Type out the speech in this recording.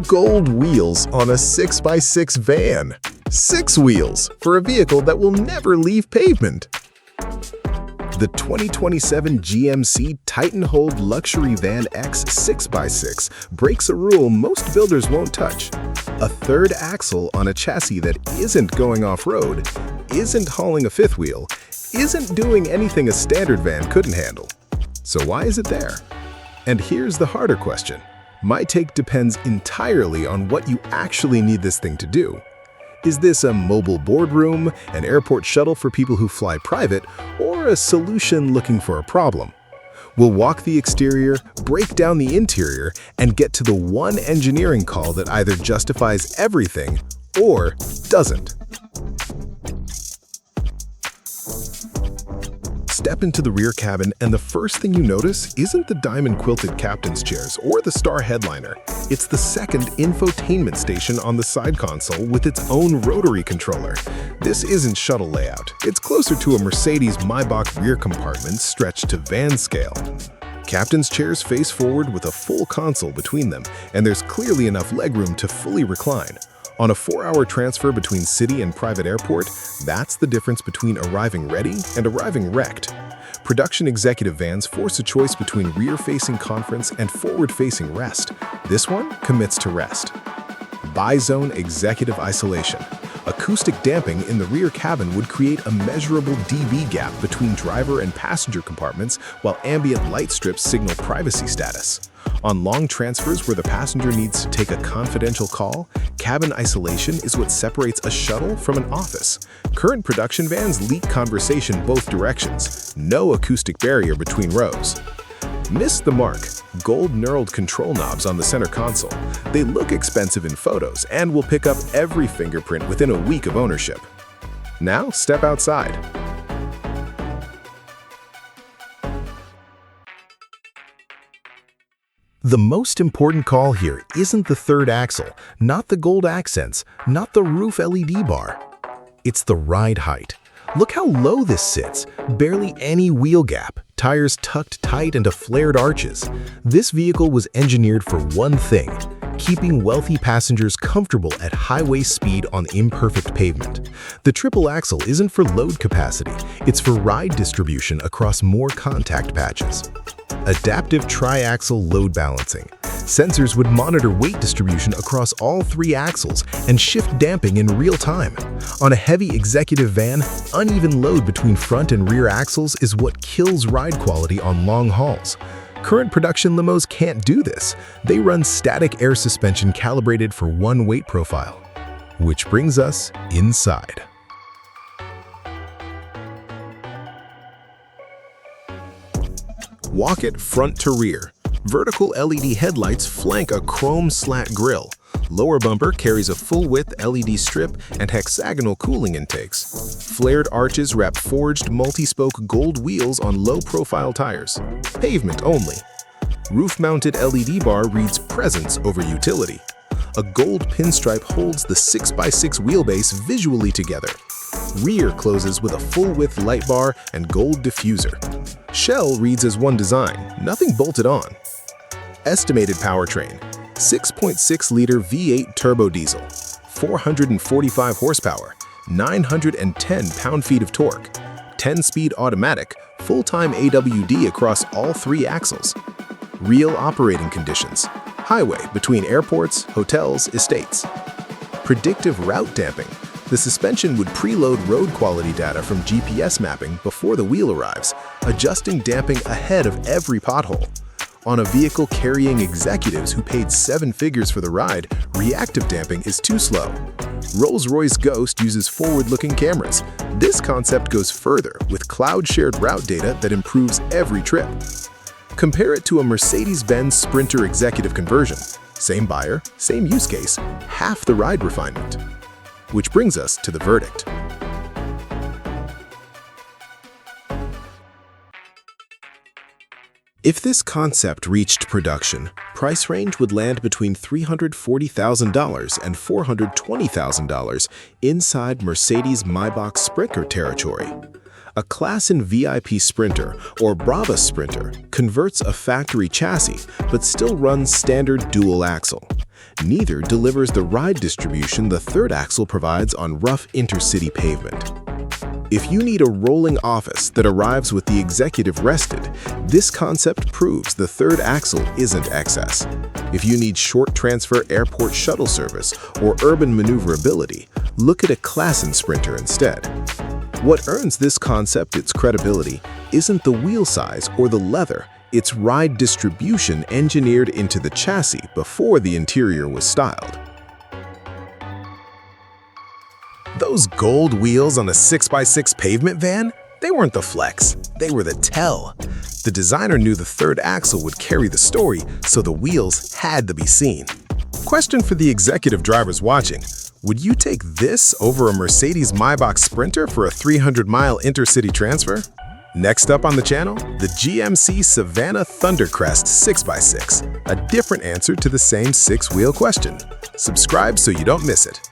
Gold wheels on a 6x6 van. 6 wheels for a vehicle that will never leave pavement. The 2027 GMC TITANHOLD Luxury Van X 6x6 breaks a rule most builders won't touch. A third axle on a chassis that isn't going off-road, isn't hauling a fifth wheel, isn't doing anything a standard van couldn't handle. So why is it there? And here's the harder question. My take depends entirely on what you actually need this thing to do. Is this a mobile boardroom, an airport shuttle for people who fly private, or a solution looking for a problem? We'll walk the exterior, break down the interior, and get to the one engineering call that either justifies everything or doesn't. Step into the rear cabin, and the first thing you notice isn't the diamond-quilted captain's chairs or the star headliner. It's the second infotainment station on the side console with its own rotary controller. This isn't shuttle layout. It's closer to a Mercedes-Maybach rear compartment stretched to van scale. Captain's chairs face forward with a full console between them, and there's clearly enough legroom to fully recline. On a 4-hour transfer between city and private airport, that's the difference between arriving ready and arriving wrecked. Production executive vans force a choice between rear-facing conference and forward-facing rest. This one commits to rest. Bi-zone executive isolation. Acoustic damping in the rear cabin would create a measurable dB gap between driver and passenger compartments, while ambient light strips signal privacy status. On long transfers where the passenger needs to take a confidential call, cabin isolation is what separates a shuttle from an office. Current production vans leak conversation both directions. No acoustic barrier between rows. Miss the mark. Gold knurled control knobs on the center console. They look expensive in photos and will pick up every fingerprint within a week of ownership. Now step outside. The most important call here isn't the third axle, not the gold accents, not the roof LED bar. It's the ride height. Look how low this sits, barely any wheel gap, tires tucked tight into flared arches. This vehicle was engineered for one thing: keeping wealthy passengers comfortable at highway speed on imperfect pavement. The triple axle isn't for load capacity, it's for ride distribution across more contact patches. Adaptive tri-axle load balancing. Sensors would monitor weight distribution across all 3 axles and shift damping in real time. On a heavy executive van, uneven load between front and rear axles is what kills ride quality on long hauls. Current production limos can't do this. They run static air suspension calibrated for one weight profile. Which brings us inside. Walk it front to rear. Vertical LED headlights flank a chrome slat grille. Lower bumper carries a full-width LED strip and hexagonal cooling intakes. Flared arches wrap forged multi-spoke gold wheels on low-profile tires. Pavement only. Roof-mounted LED bar reads presence over utility. A gold pinstripe holds the 6x6 wheelbase visually together. Rear closes with a full-width light bar and gold diffuser. Shell reads as one design, nothing bolted on. Estimated powertrain: 6.6-liter V8 turbo diesel, 445 horsepower, 910 pound-feet of torque, 10-speed automatic, full-time AWD across all 3 axles. Real operating conditions: highway between airports, hotels, estates. Predictive route damping. The suspension would preload road quality data from GPS mapping before the wheel arrives, adjusting damping ahead of every pothole. On a vehicle carrying executives who paid 7 figures for the ride, reactive damping is too slow. Rolls-Royce Ghost uses forward-looking cameras. This concept goes further with cloud-shared route data that improves every trip. Compare it to a Mercedes-Benz Sprinter executive conversion. Same buyer, same use case, half the ride refinement. Which brings us to the verdict. If this concept reached production, price range would land between $340,000 and $420,000 inside Mercedes-Maybach Sprinter territory. A Klassen VIP Sprinter or Brabus Sprinter converts a factory chassis but still runs standard dual axle. Neither delivers the ride distribution the third axle provides on rough intercity pavement. If you need a rolling office that arrives with the executive rested, this concept proves the third axle isn't excess. If you need short transfer airport shuttle service or urban maneuverability, look at a Klassen Sprinter instead. What earns this concept its credibility isn't the wheel size or the leather, it's ride distribution engineered into the chassis before the interior was styled. Those gold wheels on a 6x6 pavement van? They weren't the flex, they were the tell. The designer knew the third axle would carry the story, so the wheels had to be seen. Question for the executive drivers watching. Would you take this over a Mercedes-Maybach Sprinter for a 300-mile intercity transfer? Next up on the channel, the GMC Savannah Thundercrest 6x6, a different answer to the same six-wheel question. Subscribe so you don't miss it.